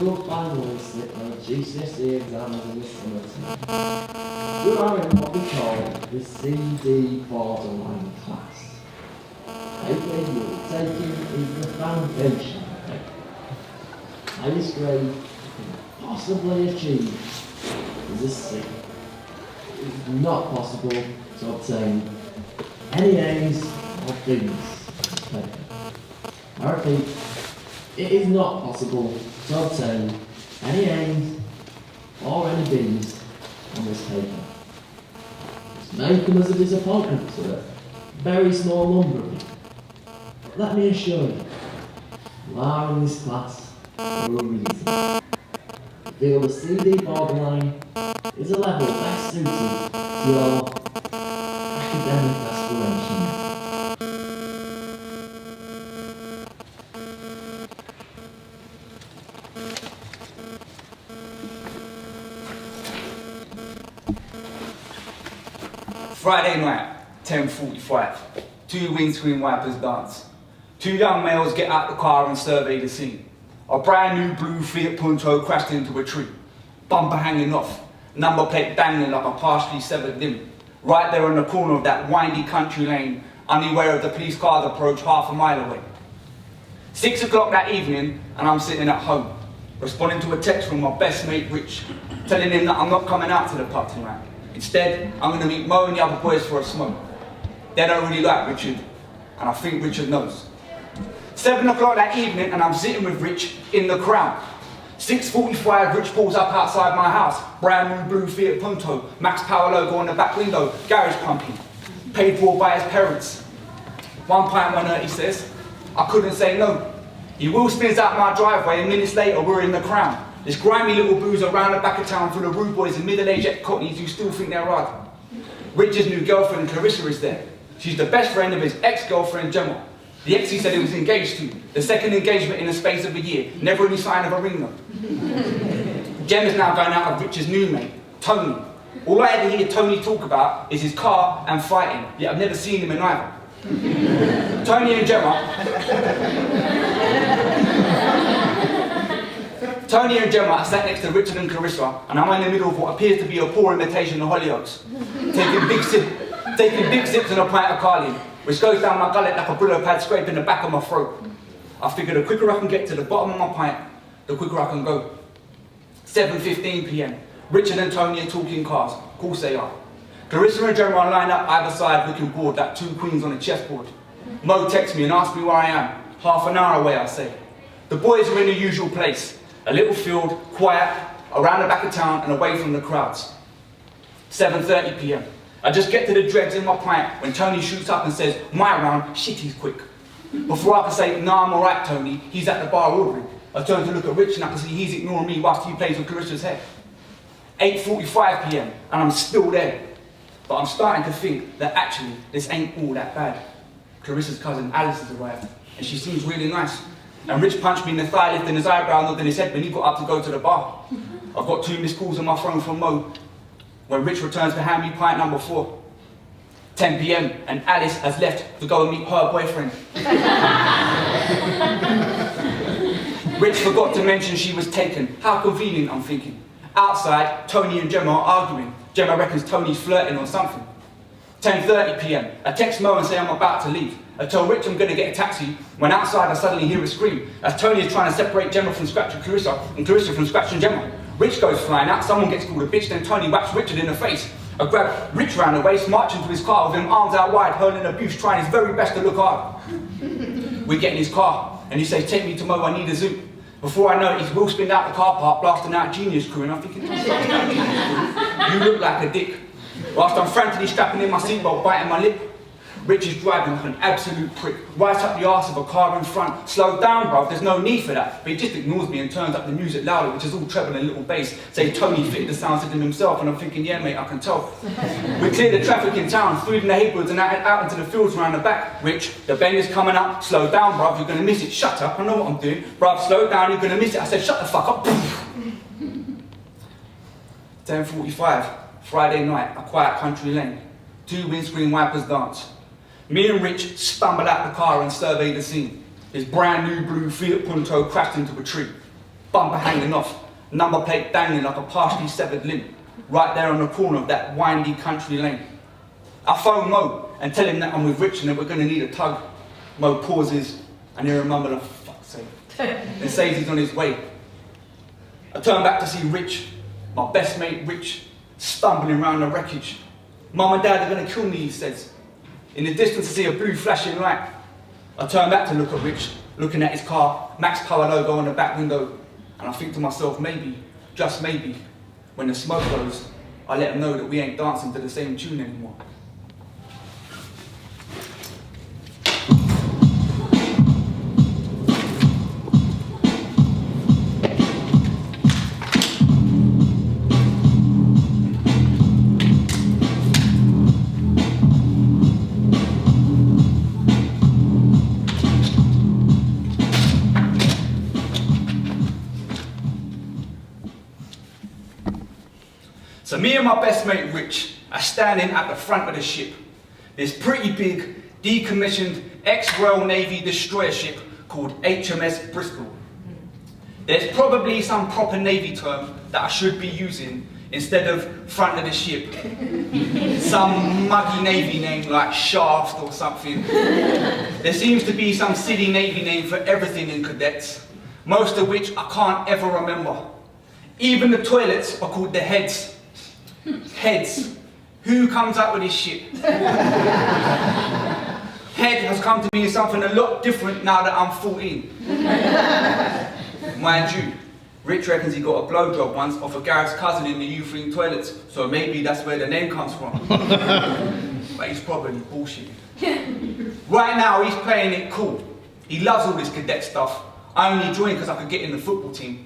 Your final slip on a GCSE exams in the summertime. You are in what we call the CD Borderline class. Everything you're taking is the foundation. Highest grade you can possibly achieve is a C. It is not possible to obtain any A's or B's. I repeat, it is not possible to obtain any A's or any B's on this paper. This may come as a disappointment to a very small number of you. But let me assure you, you are in this class for a reason. You feel the CD Borderline is a level best suited to your academic aspirations. Friday night, 10:45. Two windscreen wipers dance. Two young males get out the car and survey the scene. A brand new blue Fiat Punto crashed into a tree. Bumper hanging off. Number plate dangling like a partially severed limb. Right there on the corner of that windy country lane, unaware of the police car's approach half a mile away. 6 o'clock that evening, and I'm sitting at home, responding to a text from my best mate Rich, telling him that I'm not coming out to the pub tonight. Instead, I'm going to meet Mo and the other boys for a smoke. They don't really like Richard, and I think Richard knows. 7 o'clock that evening, and I'm sitting with Rich in the crowd. 6:45, Rich pulls up outside my house. Brand new blue Fiat Punto, Max Power logo on the back window, garage pumping. Paid for by his parents. 1.1 he says, I couldn't say no. He wheel spins out my driveway, and minutes later we're in the crown. This grimy little boozer around the back of town full of rude boys and middle-aged cockneys who still think they're hard. Rich's new girlfriend Clarissa is there. She's the best friend of his ex-girlfriend Gemma. The ex he said he was engaged to. The second engagement in the space of a year. Never any sign of a ring though. Gemma's now going out with Rich's new mate, Tony. All I ever hear Tony talk about is his car and fighting, yet I've never seen him in either. Tony and Gemma are sat next to Richard and Clarissa, and I'm in the middle of what appears to be a poor imitation of Hollyoaks, taking big sips and a pint of Carling, which goes down my gullet like a Brillo pad scraping the back of my throat. I figure the quicker I can get to the bottom of my pint, the quicker I can go. 7:15 p.m. Richard and Tony are talking cars. Of course they are. Clarissa and Gemma are lined up either side looking bored like two queens on a chessboard. Mo texts me and asks me where I am. Half an hour away, I say. The boys are in the usual place. A little field, quiet, around the back of town and away from the crowds. 7:30 p.m. I just get to the dregs in my pint when Tony shoots up and says, my round, shit, he's quick. Before I can say, nah, I'm alright, Tony, he's at the bar ordering. I turn to look at Rich and I can see he's ignoring me whilst he plays with Carissa's hair. 8:45 p.m. and I'm still there. But I'm starting to think that actually this ain't all that bad. Carissa's cousin Alice has arrived and she seems really nice. And Rich punched me in the thigh, lifting his eyebrow, nodding his head when he got up to go to the bar. I've got 2 missed calls on my phone from Mo when Rich returns to hand me pint number 4. 10 p.m. and Alice has left to go and meet her boyfriend. Rich forgot to mention she was taken. How convenient, I'm thinking. Outside, Tony and Gemma are arguing. Gemma reckons Tony's flirting or something. 10:30 p.m. I text Mo and say I'm about to leave. I tell Rich I'm going to get a taxi, when outside I suddenly hear a scream, as Tony is trying to separate Gemma from Scratch and Clarissa from Scratch and Gemma. Rich goes flying out, someone gets called a bitch, then Tony whaps Richard in the face. I grab Rich round the waist, march into his car with him arms out wide, hurling abuse, trying his very best to look hard. We get in his car, and he says, take me to Mo, I need a zoot. Before I know it, he's wheel spinned out the car park, blasting out Genius Crew, and I'm thinking, you look like a dick. Whilst I'm frantically strapping in my seatbelt, biting my lip, Rich is driving like an absolute prick, right up the arse of a car in front. Slow down, bruv, there's no need for that. But he just ignores me and turns up the music louder, which is all treble and little bass. Say Tony fitted the sound system himself, and I'm thinking, yeah mate, I can tell. We cleared the traffic in town, through the neighbourhoods and out into the fields around the back. Rich, the bend is coming up, slow down bruv, you're gonna miss it. Shut up, I know what I'm doing. Bruv, slow down, you're gonna miss it. I said, shut the fuck up. 10:45, Friday night, a quiet country lane. 2 windscreen wipers dance. Me and Rich stumble out the car and survey the scene. His brand new blue Fiat Punto crashed into a tree. bumper hanging off, number plate dangling like a partially severed limb, right there on the corner of that windy country lane. I phone Mo and tell him that I'm with Rich and that we're going to need a tug. Mo pauses and hear him mumble, "Oh, fuck's sake," and says he's on his way. I turn back to see Rich, my best mate Rich, stumbling around the wreckage. "Mum and Dad are going to kill me," he says. In the distance I see a blue flashing light. I turn back to look at Rich, looking at his car, Max Power logo on the back window, and I think to myself, maybe, just maybe, when the smoke goes, I let him know that we ain't dancing to the same tune anymore. So me and my best mate Rich are standing at the front of the ship. This pretty big, decommissioned ex-Royal Navy destroyer ship called HMS Bristol. There's probably some proper Navy term that I should be using instead of front of the ship. Some muggy Navy name like Shaft or something. There seems to be some silly Navy name for everything in cadets, most of which I can't ever remember. Even the toilets are called the heads. Heads. Who comes up with this shit? Head has come to mean something a lot different now that I'm 14. Mind you, Rich reckons he got a blowjob once off a Gareth's cousin in the U3 toilets, so maybe that's where the name comes from. But he's probably bullshit. Right now he's playing it cool. He loves all this cadet stuff. I only joined because I could get in the football team.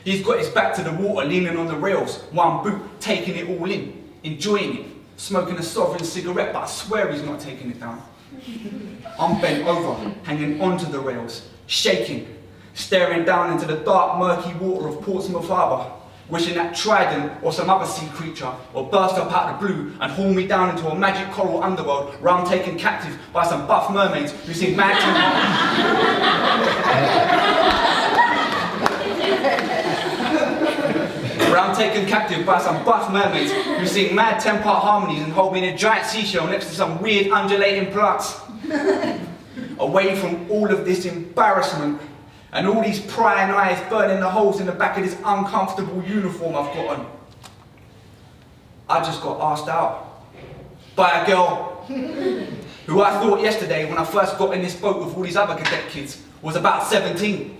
He's got his back to the water, leaning on the rails, one boot, taking it all in, enjoying it, smoking a sovereign cigarette, but I swear he's not taking it down. I'm bent over, hanging onto the rails, shaking, staring down into the dark, murky water of Portsmouth Harbour, wishing that trident or some other sea creature would burst up out of the blue and haul me down into a magic coral underworld where I'm taken captive by some buff mermaids who sing mad where I'm taken captive by some buff mermaids who sing mad 10-part harmonies and hold me in a giant seashell next to some weird undulating plants. Away from all of this embarrassment and all these prying eyes burning the holes in the back of this uncomfortable uniform I've got on. I just got asked out by a girl who I thought yesterday when I first got in this boat with all these other cadet kids was about 17.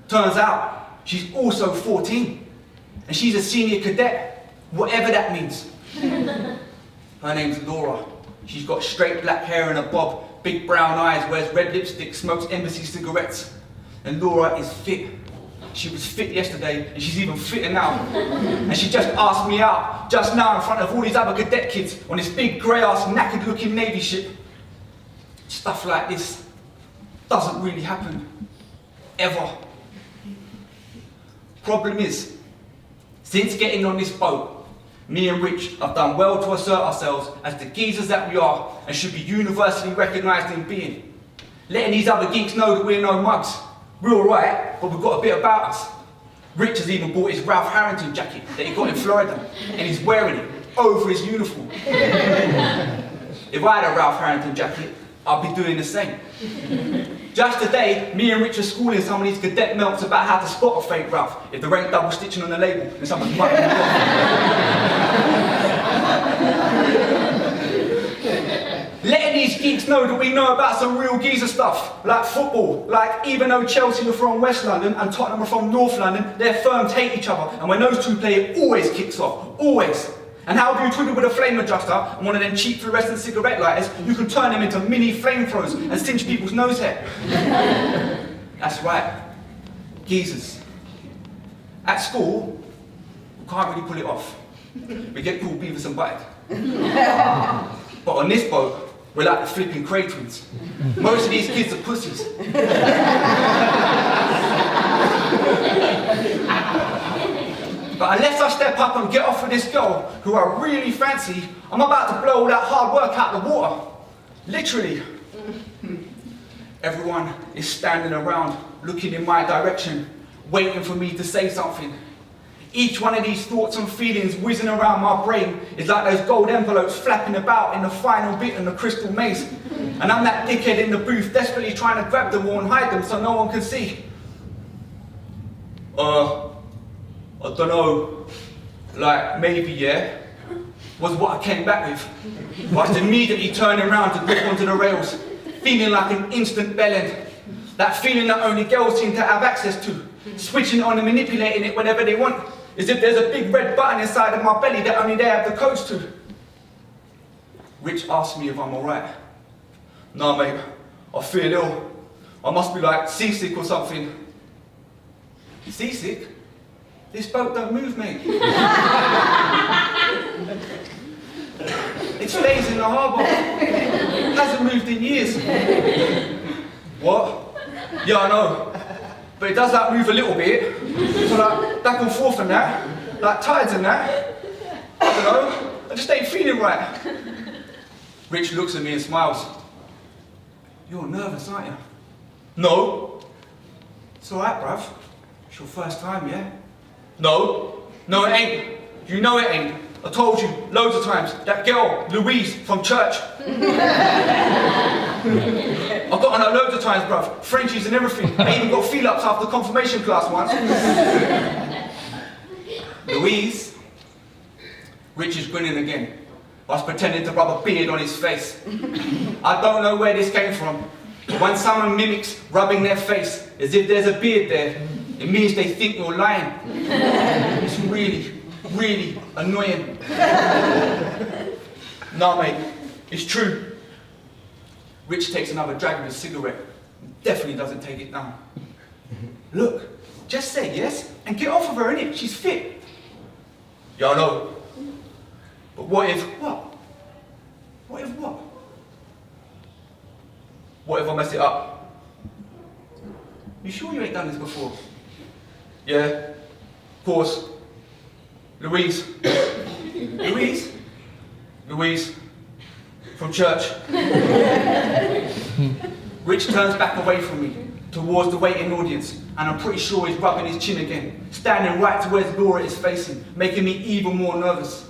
Turns out she's also 14. And she's a senior cadet, whatever that means. Her name's Laura. She's got straight black hair and a bob, big brown eyes, wears red lipstick, smokes embassy cigarettes. And Laura is fit. She was fit yesterday, and she's even fitter now. And she just asked me out, just now in front of all these other cadet kids, on this big grey-ass, knackered-looking Navy ship. Stuff like this doesn't really happen. Ever. Problem is, since getting on this boat, me and Rich have done well to assert ourselves as the geezers that we are and should be universally recognised in being. Letting these other geeks know that we're no mugs. We're alright, but we've got a bit about us. Rich has even bought his Ralph Harrington jacket that he got in Florida, and he's wearing it over his uniform. If I had a Ralph Harrington jacket, I'd be doing the same. Just today, me and Rich are schooling some of these cadet melts about how to spot a fake Ralph if there ain't double stitching on the label and someone's mucking it off. Letting these geeks know that we know about some real geezer stuff, like football. Like, even though Chelsea are from West London and Tottenham are from North London, their firms hate each other, and when those two play, it always kicks off. Always. And how do you twiddle with a flame adjuster and one of them cheap fluorescent cigarette lighters? You can turn them into mini flamethrowers and cinch people's nose hair. That's right. Geezers. At school, we can't really pull it off. We get called Beavis and Butthead. But on this boat, we're like the flipping Cree twins. Most of these kids are pussies. But unless I step up and get off with this girl, who I really fancy, I'm about to blow all that hard work out of the water. Literally. Everyone is standing around, looking in my direction, waiting for me to say something. Each one of these thoughts and feelings whizzing around my brain is like those gold envelopes flapping about in the final bit in the crystal maze. And I'm that dickhead in the booth desperately trying to grab them all and hide them so no one can see. I don't know, like maybe, yeah, was what I came back with. I was immediately turning around to grip onto the rails, feeling like an instant bellend. That feeling that only girls seem to have access to, switching it on and manipulating it whenever they want, as if there's a big red button inside of my belly that only they have the codes to. Rich asked me if I'm alright. Nah mate, I feel ill. I must be like seasick or something. Seasick? This boat don't move, mate. It stays in the harbour. It hasn't moved in years. What? Yeah, I know. But it does like move a little bit. So like back and forth and that. Like tides and that. I don't know. I just ain't feeling right. Rich looks at me and smiles. You're nervous, aren't you? No. It's alright, bruv. It's your first time, yeah? No, it ain't. You know it ain't. I told you loads of times. That girl, Louise, from church. I've got on her loads of times, bruv. Frenchies and everything. I even got feel-ups after confirmation class once. Louise? Rich is grinning again. I was pretending to rub a beard on his face. I don't know where this came from. But when someone mimics rubbing their face as if there's a beard there, it means they think you're lying. It's really, really annoying. Nah, mate, it's true. Rich takes another drag of his cigarette. Definitely doesn't take it down. Look, just say yes and get off of her, innit? She's fit. Yeah, I know. But what if what? What if what? What if I mess it up? You sure you ain't done this before? Yeah, of course. Louise. Louise? Louise. From church. Rich turns back away from me, towards the waiting audience, and I'm pretty sure he's rubbing his chin again, standing right to where Laura is facing, making me even more nervous.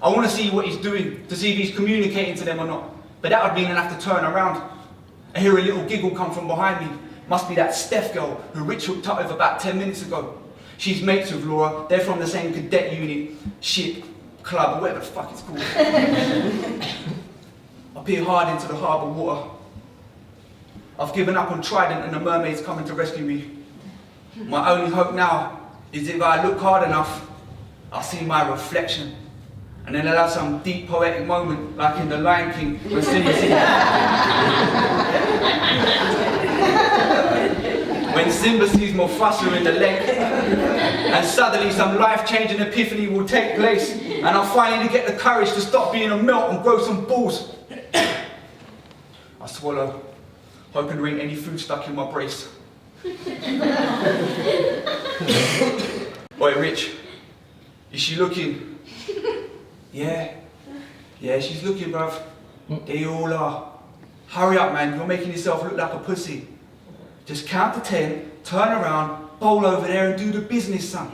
I want to see what he's doing, to see if he's communicating to them or not, but that would mean I'd have to turn around. I hear a little giggle come from behind me. Must be that Steph girl who Rich hooked up with about 10 minutes ago. She's mates with Laura, they're from the same cadet unit, ship, club, or whatever the fuck it's called. I peer hard into the harbour water. I've given up on Trident and the mermaids coming to rescue me. My only hope now is if I look hard enough, I'll see my reflection. And then I'll have some deep poetic moment, like in The Lion King, when Simba sees when Simba sees Mufasa in the lake, and suddenly some life-changing epiphany will take place, and I'll finally get the courage to stop being a melt and grow some balls. I swallow, hoping there ain't any food stuck in my brace. Oi, Rich, is she looking? Yeah, she's looking, bruv. They all are. Hurry up, man, you're making yourself look like a pussy. Just count to 10, turn around, bowl over there and do the business, son.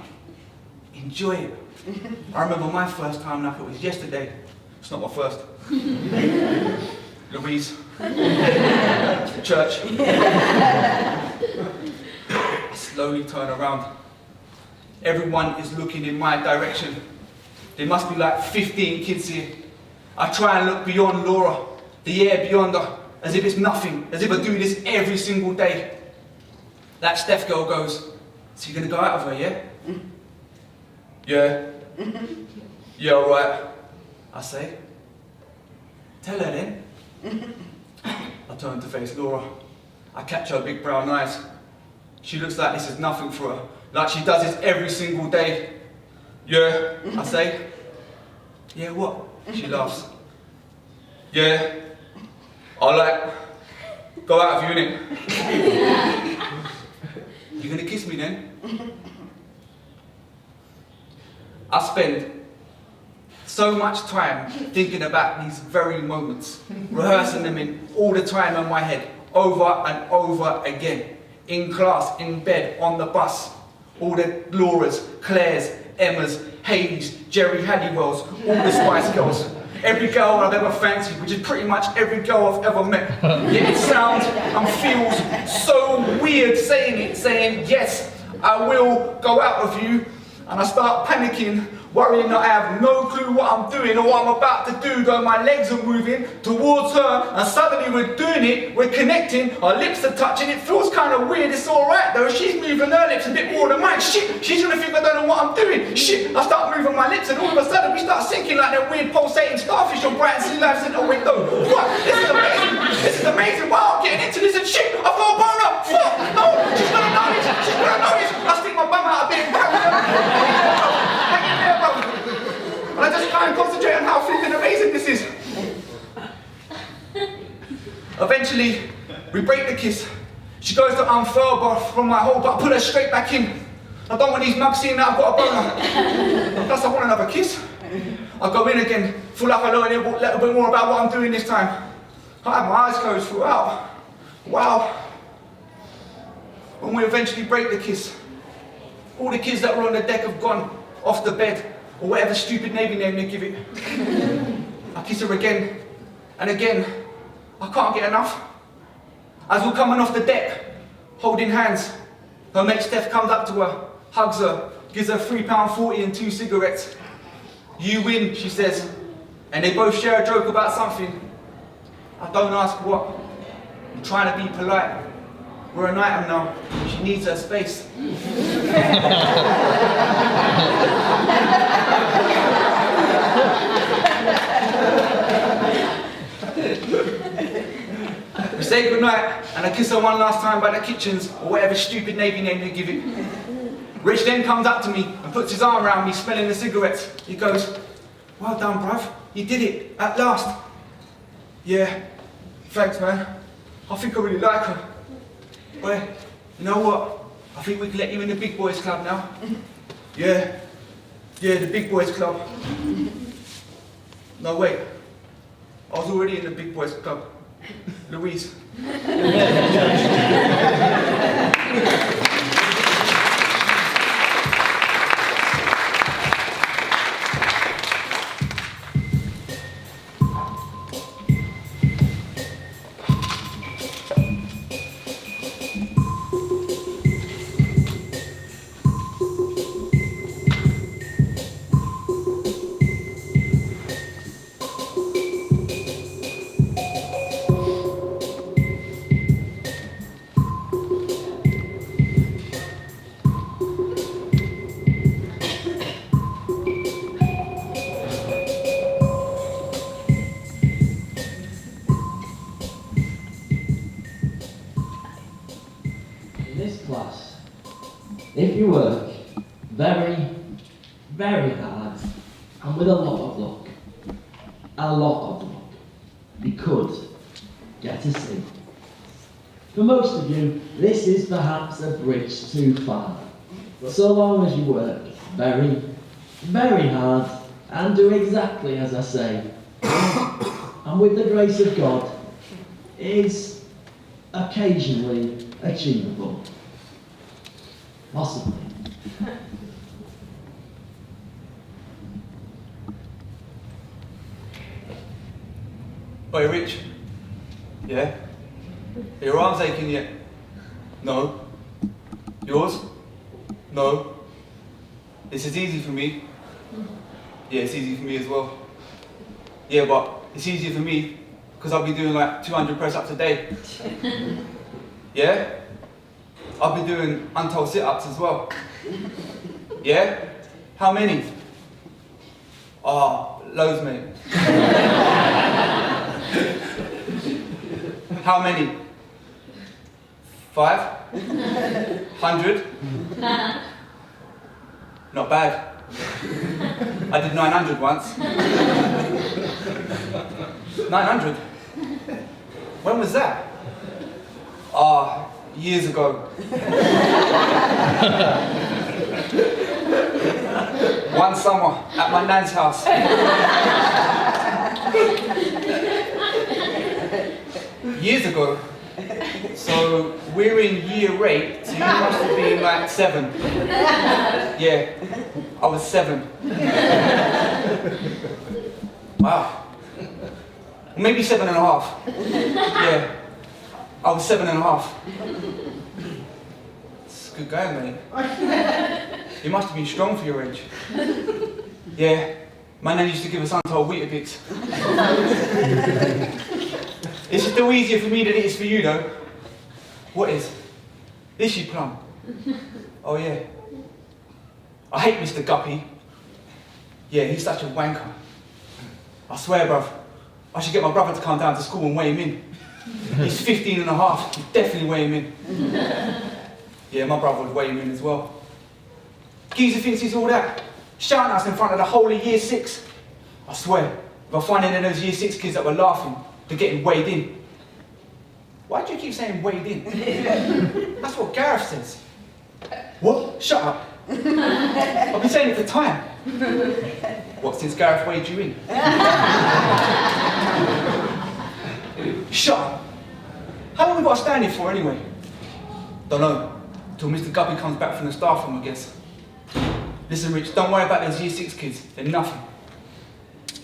Enjoy it. I remember my first time like it was yesterday. It's not my first. Louise. Church. I slowly turn around. Everyone is looking in my direction. There must be like 15 kids here. I try and look beyond Laura, the air beyond her, as if it's nothing, as if I do this every single day. That Steph girl goes, so you're gonna go out of her, yeah? Yeah, alright, I say. Tell her then. I turn to face Laura. I catch her big brown eyes. She looks like this is nothing for her, like she does this every single day. Yeah, I say. Yeah, what? She laughs. Yeah, I'll like, go out of you, innit? You gonna kiss me then? I spend so much time thinking about these very moments, rehearsing them in all the time in my head, over and over again, in class, in bed, on the bus, All the Lauras, Claires, Emmas, Hades, Jerry Halliwells, all the Spice Girls. Every girl I've ever fancied, which is pretty much every girl I've ever met. Yet it sounds and feels so weird saying, yes, I will go out with you. And I start panicking, worrying that I have no clue what I'm doing or what I'm about to do, though my legs are moving towards her, and suddenly we're doing it, we're connecting, our lips are touching, it feels kind of weird, it's alright though, she's moving her lips a bit more than mine, shit, she's gonna think I don't know what I'm doing, shit, I start moving my lips and all of a sudden we start sinking like that weird pulsating starfish on Brighton Sea Life Centre window. What? This is amazing, wow, I'm getting into this and shit, I've got a boner, fuck, no, she's gonna notice, I stick my bum out a bit and carry her. And I just try and concentrate on how flipping amazing this is. Eventually, we break the kiss. She goes to unfurl from my hold, but I pull her straight back in. I don't want these mugs seeing that I've got a boner. Plus, I want another kiss. I go in again, feel like I know a little bit more about what I'm doing this time. I have my eyes closed throughout. Wow. When we eventually break the kiss, all the kids that were on the deck have gone off the bed, or whatever stupid Navy name they give it. I kiss her again, and again. I can't get enough. As we're coming off the deck, holding hands, her mate Steph comes up to her, hugs her, gives her £3.40 and 2 cigarettes. You win, she says, and they both share a joke about something. I don't ask what. I'm trying to be polite. We're an item now. She needs her space. We say goodnight, and I kiss her one last time by the kitchens, or whatever stupid Navy name they give it. Rich then comes up to me and puts his arm around me, smelling the cigarettes. He goes, well done, bruv. You did it, at last. Yeah, thanks, man. I think I really like her. Well, you know what? I think we can let you in the big boys club now. Yeah, the big boys club. No, wait. I was already in the big boys club. Louise. If you work very, very hard and with a lot of luck, you could get a C. For most of you, this is perhaps a bridge too far. But so long as you work very, very hard and do exactly as I say, and with the grace of God, is occasionally achievable. Possibly. Oi, Rich. Yeah? Are your arms aching yet? No. Yours? No. This is easy for me. Yeah, it's easy for me as well. Yeah, but it's easier for me because I'll be doing like 200 press-ups a day. Yeah? I'll be doing untold sit-ups as well. Yeah? How many? Oh, loads, mate. How many? 5? 100? Not bad. I did 900 once. 900? When was that? Years ago. One summer at my nan's house. Years ago. So we're in year 8, so you must have been like 7. Yeah, I was 7. Wow. Maybe 7.5. Yeah, I was 7.5. It's good going, mate. You must have been strong for your age. Yeah, my nan used to give us untold Weetabix. It's still easier for me than it is for you, though. What is? This you plum? Oh yeah. I hate Mr. Guppy. Yeah, he's such a wanker. I swear, bruv, I should get my brother to come down to school and weigh him in. He's 15.5, you definitely weigh him in. Yeah, my brother would weigh him in as well. Geezer thinks he's all that, shouting at us in front of the whole of year 6. I swear, if I find any of those year 6 kids that were laughing, they're getting weighed in. Why do you keep saying weighed in? That's what Gareth says. What? Shut up. I've been saying it for time. What, since Gareth weighed you in? Shut up. How long have we got to stand here for anyway? Don't know. Till Mr. Guppy comes back from the staff room, I guess. Listen, Rich, don't worry about those year 6 kids. They're nothing.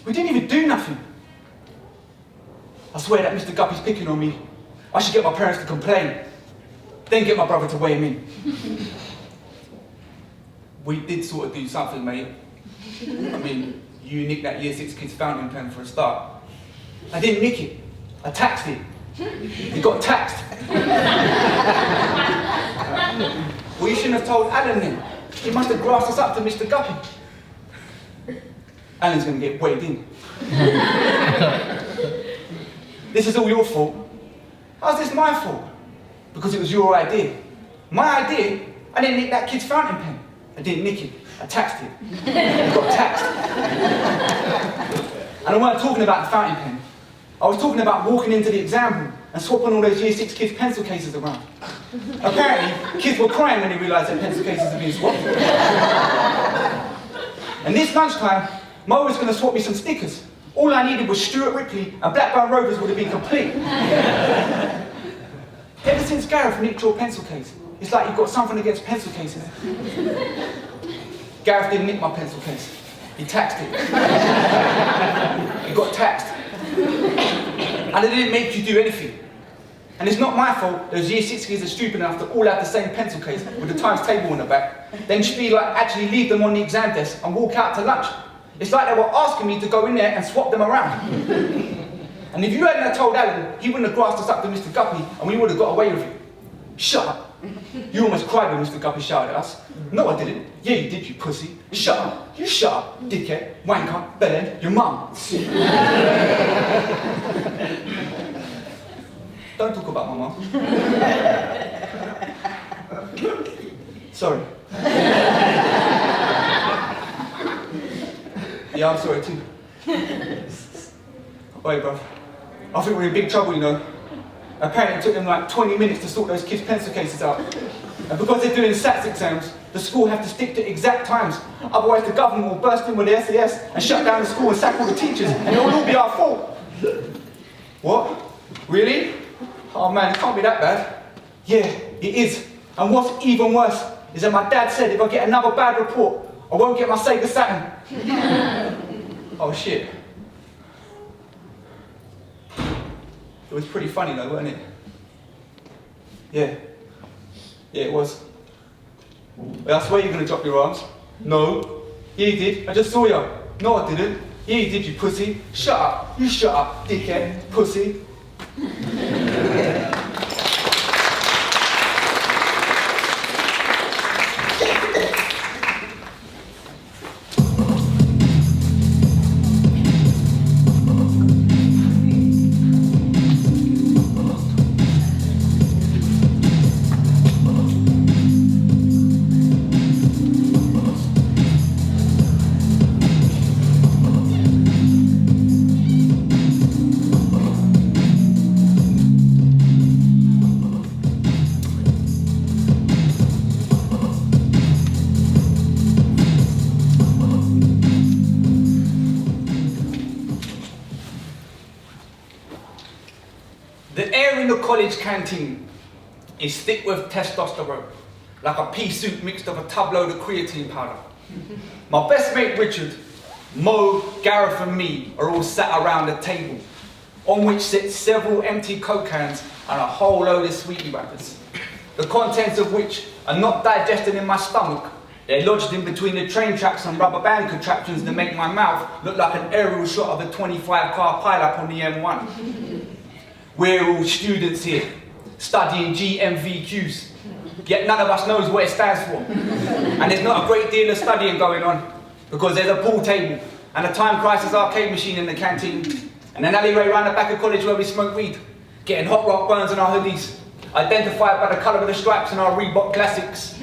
We didn't even do nothing. I swear that Mr. Guppy's picking on me. I should get my parents to complain. Then get my brother to weigh him in. We did sort of do something, mate. I mean, you nicked that year 6 kid's fountain pen for a start. I didn't nick it. I taxed it. It got taxed. Well, you shouldn't have told Alan then. He must have grassed us up to Mr. Guppy. Alan's going to get weighed in. This is all your fault. How's this my fault? Because it was your idea. My idea? I didn't nick that kid's fountain pen. I didn't nick it. I taxed it. It got taxed. And I weren't talking about the fountain pen. I was talking about walking into the exam room and swapping all those year 6 kids' pencil cases around. Apparently, kids were crying when they realised their pencil cases had been swapped. And this lunchtime, Mo was going to swap me some stickers. All I needed was Stuart Ripley and Blackburn Rovers would have been complete. Ever since Gareth nicked your pencil case, it's like you've got something against pencil cases. Gareth didn't nick my pencil case. He taxed it. It got taxed. And I didn't make you do anything. And it's not my fault those year 6 kids are stupid enough to all have the same pencil case with the times table on the back. Then should be like actually leave them on the exam desk and walk out to lunch. It's like they were asking me to go in there and swap them around. And if you hadn't have told Alan, he wouldn't have grassed us up to Mr. Guppy and we would have got away with it. Shut up. You almost cried when Mr. Guppy shouted at us. No, I didn't. Yeah, you did, you pussy. Shut up. You shut up, dickhead, wanker, bellend, your mum. Don't talk about my mum. Sorry. Yeah, I'm sorry too. Wait, bruv. I think we're in big trouble, you know. Apparently it took them like 20 minutes to sort those kids' pencil cases out. And because they're doing SATs exams, the school have to stick to exact times. Otherwise the government will burst in with the SAS and shut down the school and sack all the teachers, and it will all be our fault. What? Really? Oh man, it can't be that bad. Yeah, it is. And what's even worse is that my dad said if I get another bad report, I won't get my Sega Saturn. Oh shit. It was pretty funny though, wasn't it? Yeah. Yeah, it was. Well, I swear you're going to drop your arms. No. Yeah, you did. I just saw you. No, I didn't. Yeah, you did, you pussy. Shut up. You shut up, dickhead. Pussy. The air in the college canteen is thick with testosterone, like a pea soup mixed with a tub load of creatine powder. My best mate Richard, Mo, Gareth and me are all sat around a table on which sit several empty Coke cans and a whole load of sweetie wrappers, the contents of which are not digested in my stomach. They're lodged in between the train tracks and rubber band contraptions that make my mouth look like an aerial shot of a 25-car pile-up on the M1. We're all students here, studying GNVQs, yet none of us knows what it stands for. And there's not a great deal of studying going on, because there's a pool table and a Time Crisis arcade machine in the canteen, and an alleyway round the back of college where we smoke weed, getting hot rock burns on our hoodies, identified by the colour of the stripes in our Reebok classics,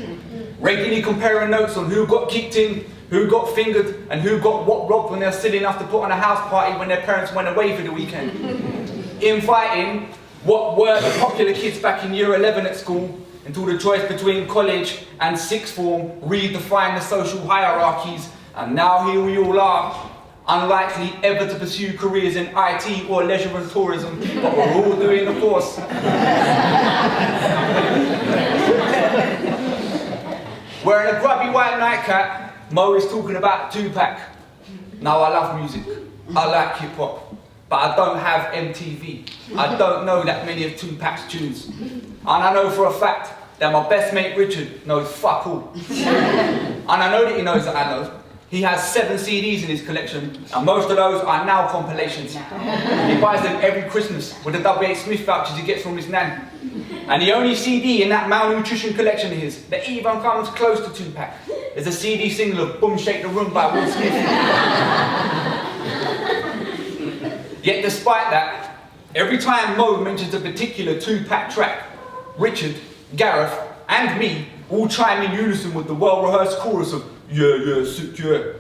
regularly comparing notes on who got kicked in, who got fingered, and who got what robbed when they were silly enough to put on a house party when their parents went away for the weekend. Infighting what were the popular kids back in year 11 at school until the choice between college and sixth form redefined the social hierarchies, and now here we all are, unlikely ever to pursue careers in IT or leisure and tourism, but we're all doing the course. Wearing a grubby white nightcap, Mo is talking about Tupac. Now I love music, I like hip hop, but I don't have MTV. I don't know that many of Tupac's tunes. And I know for a fact that my best mate Richard knows fuck all. And I know that he knows that I know. He has 7 CDs in his collection, and most of those are now compilations. He buys them every Christmas with the W.H. Smith vouchers he gets from his nan. And the only CD in that malnutrition collection of his that even comes close to Tupac is a CD single of Boom Shake the Room by Will Smith. Yet despite that, every time Mo mentions a particular Tupac track, Richard, Gareth and me all chime in unison with the well-rehearsed chorus of yeah, secure.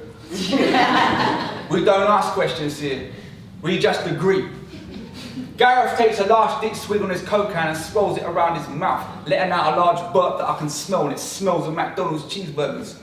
We don't ask questions here, we just agree. Gareth takes a last ditch swig on his Coke can and swirls it around his mouth, letting out a large burp that I can smell, and it smells of McDonald's cheeseburgers.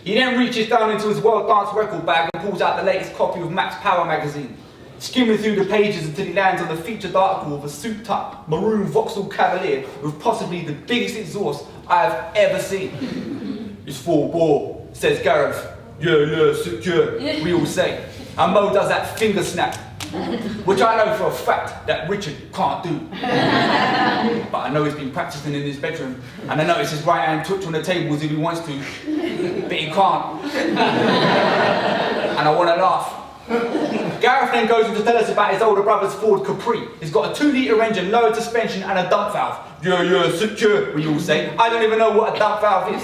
He then reaches down into his World Dance record bag and pulls out the latest copy of Max Power magazine, skimming through the pages until he lands on the featured article of a souped-up maroon Vauxhall Cavalier with possibly the biggest exhaust I have ever seen. It's 4-bore, says Gareth. Yeah, secure, we all say. And Mo does that finger snap, which I know for a fact that Richard can't do. But I know he's been practicing in his bedroom, and I notice his right hand touch on the tables if he wants to, but he can't. And I want to laugh. Gareth then goes on to tell us about his older brother's Ford Capri. He's got a 2-litre engine, lowered suspension and a dump valve. Yeah, secure, we all say. I don't even know what a dump valve is.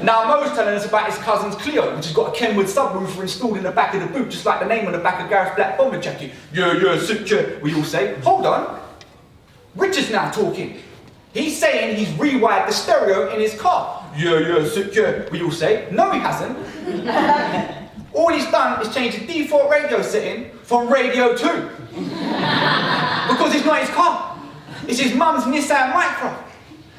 Now Mo's telling us about his cousin's Clio, which has got a Kenwood subwoofer installed in the back of the boot, just like the name on the back of Gareth's black bomber jacket. Yeah, secure, we all say. Hold on, Richard's now talking. He's saying he's rewired the stereo in his car. Yeah, secure, we all say. No, he hasn't. All he's done is change the default radio setting from radio 2. Because it's not his car. It's his mum's Nissan Micra.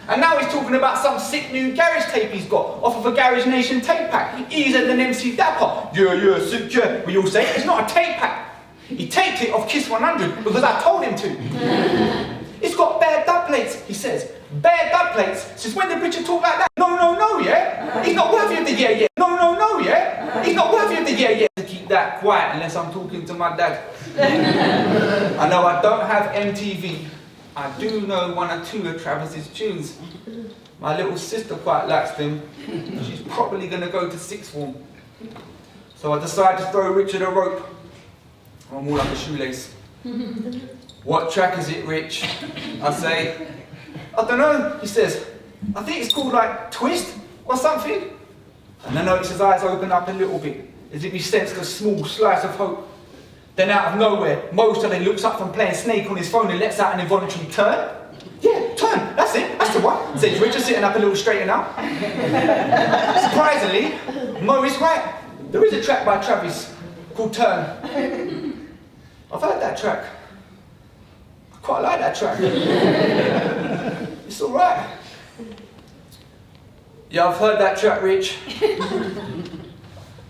And now he's talking about some sick new garage tape he's got off of a Garage Nation tape pack, easier than MC Dapper. Yeah, secure, we all say. It's not a tape pack. He taped it off Kiss 100 because I told him to. It's got bare dub plates, he says. Bare dub plates? Since when did Richard talk like that? No, yeah? He's not worthy of the yeah. No, yeah? He's not worthy of the yeah. To keep that quiet unless I'm talking to my dad. I know I don't have MTV. I do know 1 or 2 of Travis's tunes. My little sister quite likes them. She's probably going to go to 6th form. So I decide to throw Richard a rope. I'm more like a shoelace. What track is it, Rich? I say. I don't know, he says. I think it's called like Twist or something. And I notice his eyes open up a little bit, as if he sensed a small slice of hope. Then out of nowhere, Mo suddenly looks up from playing Snake on his phone and lets out an involuntary turn. Yeah, turn, that's it, that's the one, says Richard, sitting up a little straighter now. Surprisingly, Mo is right. There is a track by Travis called Turn. I've heard that track. I quite like that track. It's alright. Yeah, I've heard that track, Rich.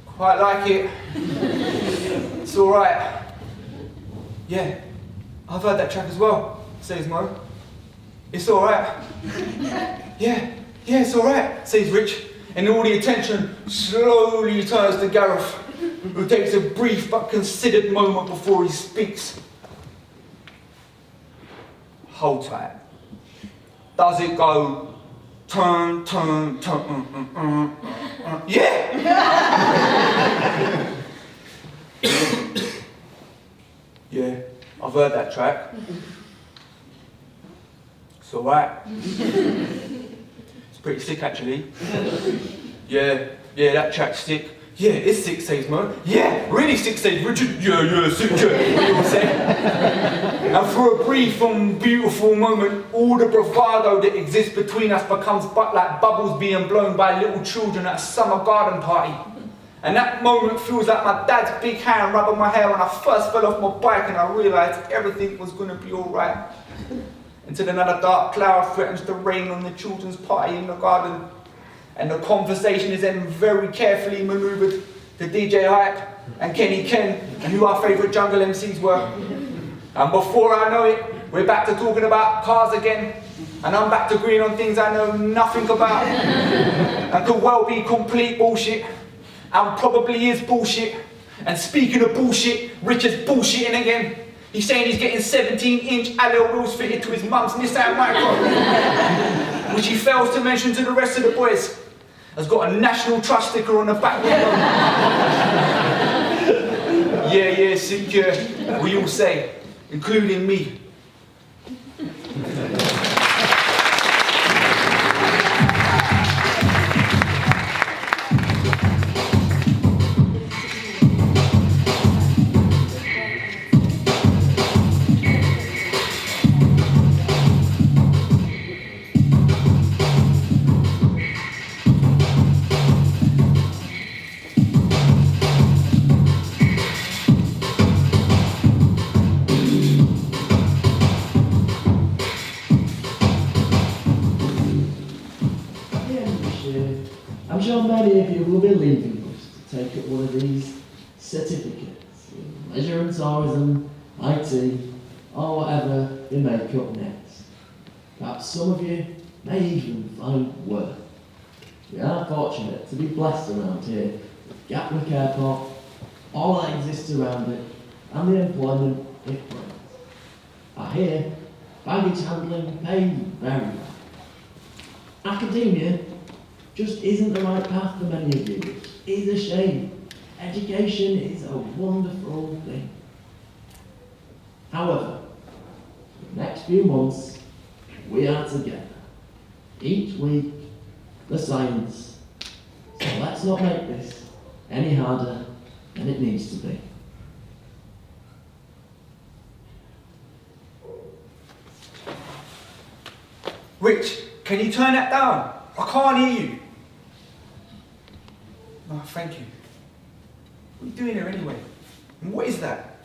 Quite like it. It's alright. Yeah, I've heard that track as well, says Mo. It's alright. Yeah, it's alright, says Rich, and all the attention slowly turns to Gareth, who takes a brief but considered moment before he speaks. Hold tight. Does it go turn, yeah! Yeah, I've heard that track. It's alright. It's pretty sick actually. Yeah, that track's sick. Yeah, it's sick, says Mo. Yeah, really sick, says Richard. Yeah, sick, what do you say? And for a brief and beautiful moment, all the bravado that exists between us becomes but like bubbles being blown by little children at a summer garden party. And that moment feels like my dad's big hand rubbing my hair when I first fell off my bike and I realised everything was going to be alright. Until another dark cloud threatens to rain on the children's party in the garden. And the conversation is then very carefully manoeuvred to DJ Hype and Kenny Ken and who our favourite jungle MCs were. And before I know it, we're back to talking about cars again. And I'm back to agreeing on things I know nothing about. And could well be complete bullshit. And probably is bullshit. And speaking of bullshit, Richard's bullshitting again. He's saying he's getting 17-inch alloy wheels fitted to his mum's Nissan Micro. Which he fails to mention to the rest of the boys. Has got a National Trust sticker on the back window. Yeah, secure, we all say, including me. I'm sure many of you will be leaving us to take up one of these certificates in leisure and tourism, IT, or whatever you make up next. Perhaps some of you may even find work. We are fortunate to be blessed around here with Gatwick Airport, all that exists around it, and the employment it brings. I hear baggage handling pays very well. Academia just isn't the right path for many of you. It's a shame. Education is a wonderful thing. However, for the next few months, we are together. Each week, the science. So let's not make this any harder than it needs to be. Rich, can you turn that down? I can't hear you. Oh, thank you. What are you doing here anyway? And what is that?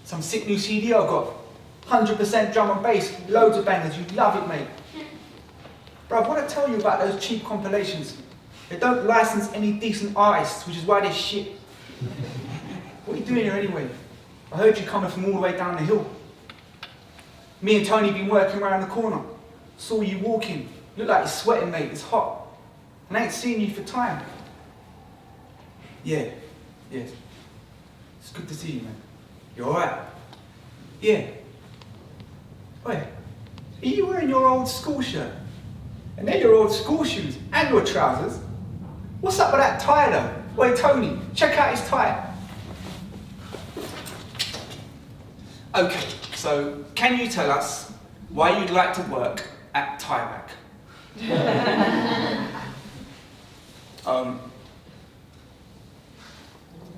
Some sick new CD I got. 100% drum and bass, loads of bangers, you'd love it, mate. Bro, I want to tell you about those cheap compilations. They don't license any decent artists, which is why they're shit. What are you doing here anyway? I heard you coming from all the way down the hill. Me and Tony been working around the corner. Saw you walking. Look like you're sweating, mate, it's hot. And I ain't seen you for time. Yeah. It's good to see you, man. You alright? Yeah. Wait, are you wearing your old school shirt? And then your old school shoes and your trousers? What's up with that tie though? Wait, Tony, check out his tie. Okay, so can you tell us why you'd like to work at Tie Rack?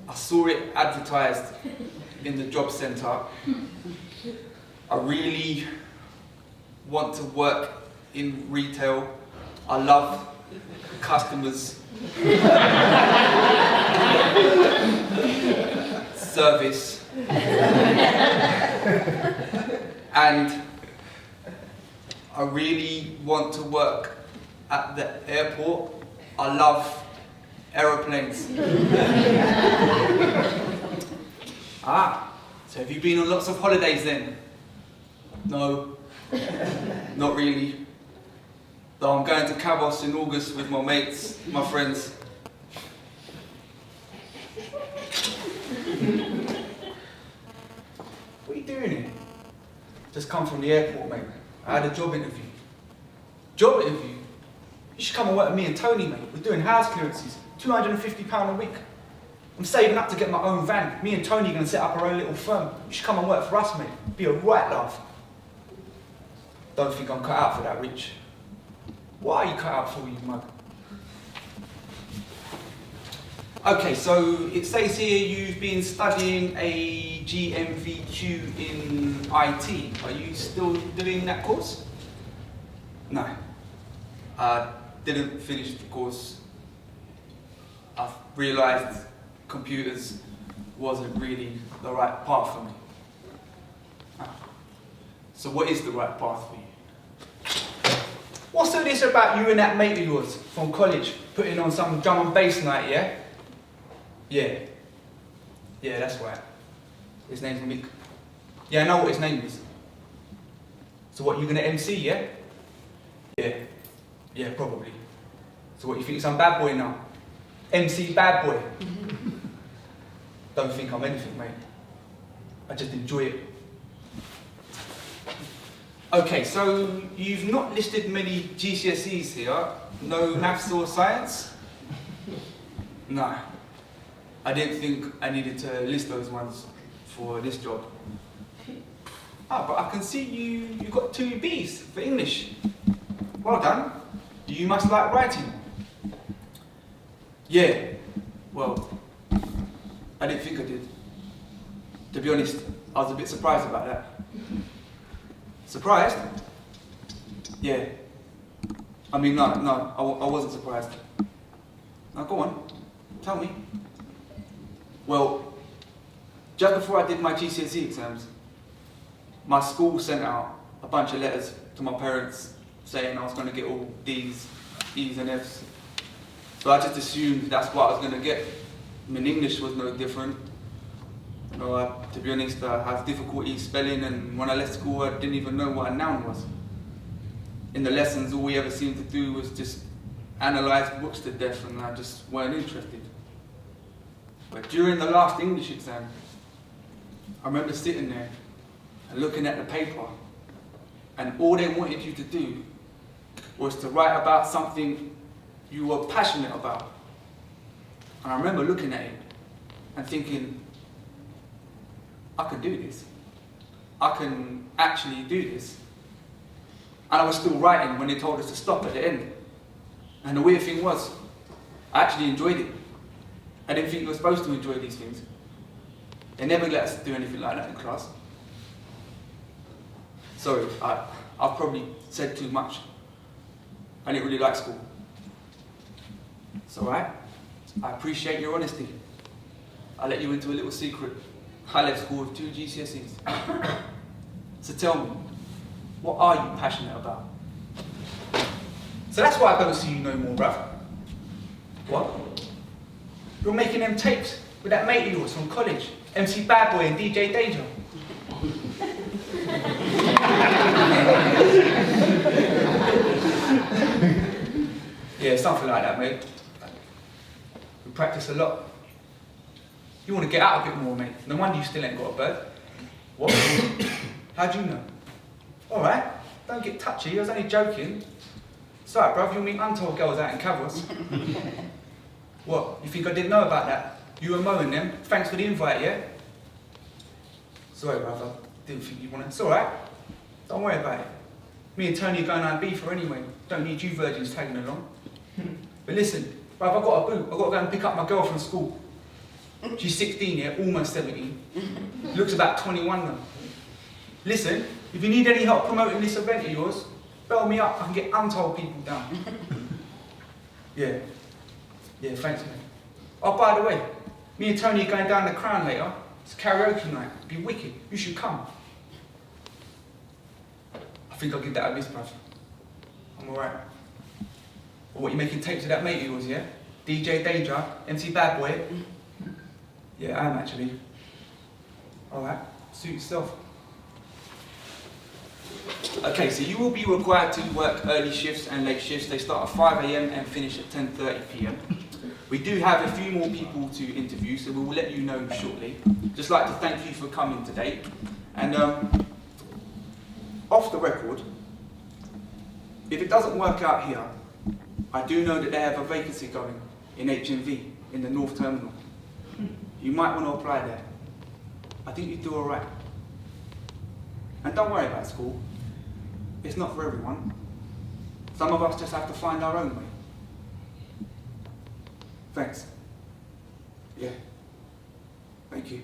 I saw it advertised in the job centre. I really want to work in retail. I love customers, service, and I really want to work at the airport. I love aeroplanes. So have you been on lots of holidays then? No. Not really. Though I'm going to Cabos in August with my mates, my friends. What are you doing here? Just come from the airport, mate. I had a job interview. Job interview? You should come and work with me and Tony, mate. We're doing house clearances, £250 a week. I'm saving up to get my own van. Me and Tony are going to set up our own little firm. You should come and work for us, mate. Be a right laugh. Don't think I'm cut out for that, Rich. What are you cut out for, you mug? Okay, so it says here you've been studying a GNVQ in IT. Are you still doing that course? No. I didn't finish the course. I've realised computers wasn't really the right path for me. So what is the right path for you? What's all this about you and that mate of yours from college putting on some drum and bass night, yeah? Yeah, that's right. His name's Mick. Yeah, I know what his name is. So what, you gonna MC, yeah? Yeah, probably. So what, you think I'm bad boy now? MC bad boy? Don't think I'm anything, mate. I just enjoy it. Okay, so you've not listed many GCSEs here. No maths or science? No. I didn't think I needed to list those ones for this job. Ah, but I can see you got 2 Bs for English. Well done. You must like writing. Yeah, well, I didn't think I did. To be honest, I was a bit surprised about that. Surprised? Yeah. I mean, no, I wasn't surprised. Now go on, tell me. Well, just before I did my GCSE exams, my school sent out a bunch of letters to my parents saying I was going to get all D's, E's and F's. So I just assumed that's what I was going to get. I mean, English was no different. You know, to be honest, I had difficulty spelling, and when I left school I didn't even know what a noun was. In the lessons all we ever seemed to do was just analyse books to death, and I just weren't interested. But during the last English exam, I remember sitting there and looking at the paper, and all they wanted you to do was to write about something you were passionate about. And I remember looking at it and thinking, I can do this. I can actually do this. And I was still writing when they told us to stop at the end. And the weird thing was, I actually enjoyed it. I didn't think you were supposed to enjoy these things. They never let us do anything like that in class. Sorry, I've probably said too much. I didn't really like school. It's alright. I appreciate your honesty. I'll let you into a little secret. I left school with 2 GCSEs. So tell me, what are you passionate about? So that's why I don't see you no more, bruv. What? You're making them tapes with that mate of yours from college, MC Bad Boy and DJ Danger. Yeah, something like that, mate. We practice a lot. You want to get out a bit more, mate. No wonder you still ain't got a bird. What? How'd you know? Alright, don't get touchy, I was only joking. It's alright, bruv, you'll meet untold girls out in Cavos. What, you think I didn't know about that? You were mowing them, thanks for the invite, yeah? Sorry, bruv, I didn't think you wanted. It's alright, don't worry about it. Me and Tony are going on Ibiza anyway, don't need you virgins tagging along. But listen, bruv, I've got a boot, I've got to go and pick up my girl from school. She's 16, yeah, almost 17. Looks about 21 now. Listen, if you need any help promoting this event of yours, bell me up, I can get untold people down. Yeah, thanks, mate. Oh, by the way, me and Tony are going down the Crown later. It's karaoke night, it'll be wicked, you should come. I think I'll give that a miss, bruv. I'm alright. Well, what, you making tapes of that mate of yours, yeah? DJ Danger, MC Bad Boy? Yeah, I am actually. Alright, suit yourself. Okay, so you will be required to work early shifts and late shifts. They start at 5 AM and finish at 10:30 PM. We do have a few more people to interview, so we will let you know shortly. Just like to thank you for coming today. And off the record, if it doesn't work out here, I do know that they have a vacancy going in HNV, in the North Terminal. You might want to apply there. I think you do all right. And don't worry about school. It's not for everyone. Some of us just have to find our own way. Thanks. Yeah. Thank you.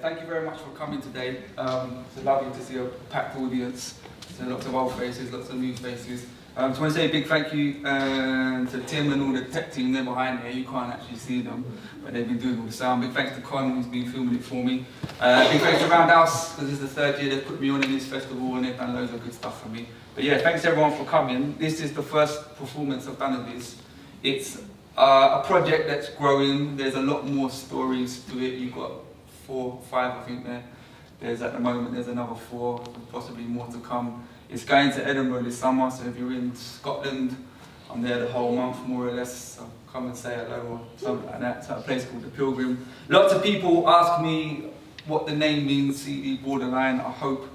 Thank you very much for coming today. It's lovely to see a packed audience. So lots of old faces, lots of new faces. I just want to say a big thank you to Tim and all the tech team there behind there. You can't actually see them, but they've been doing all the sound. Big thanks to Con, who's been filming it for me. Big thanks to Roundhouse, because this is the 3rd year they've put me on in this festival and they've done loads of good stuff for me. But yeah, thanks everyone for coming. This is the first performance I've done of this. It's a project that's growing. There's a lot more stories to it. You've got 4, 5, I think there's at the moment, there's another 4, possibly more to come. It's going to Edinburgh this summer, so if you're in Scotland, I'm there the whole month more or less, so come and say hello or something like that. It's at a place called The Pilgrim. Lots of people ask me what the name means, CD Borderline. I hope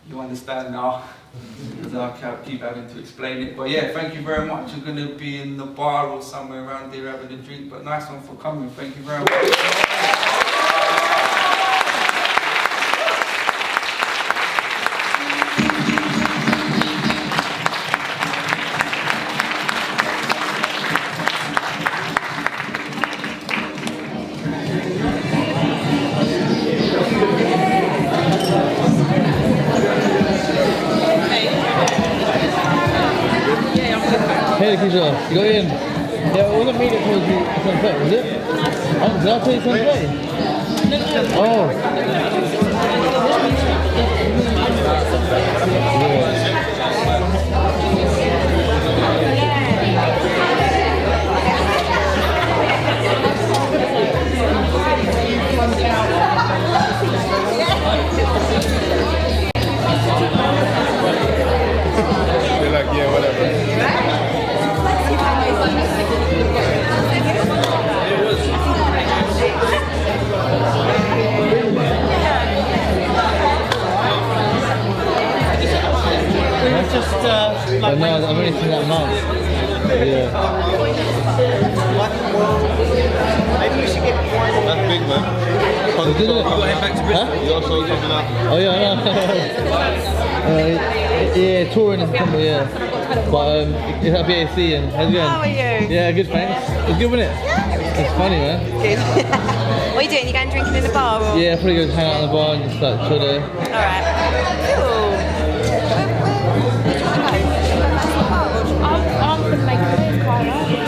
you understand now, because I keep having to explain it. But yeah, thank you very much. You're going to be in the bar or somewhere around here having a drink, but nice one for coming. Thank you very much. Hey, Keisha, you got in? Yeah, it wasn't me that told you it's unfair, was it? Oh, did I tell you it's unfair? Oh. They're like, yeah, whatever. I know, I've only seen that month. Yeah. Maybe we should get more. That's big, man. You did it? You got to head back to Bristol. Huh? You're also coming up. Oh yeah, I know. Yeah, touring in September, yeah. But it's at BAC and how's it going? How are you? Yeah, good thanks. It's good, wasn't it? Yeah, it was It's funny, man. good. What are you doing? You going drinking in the bar? Or? Yeah, probably go hang out in the bar and just like chill there. Alright.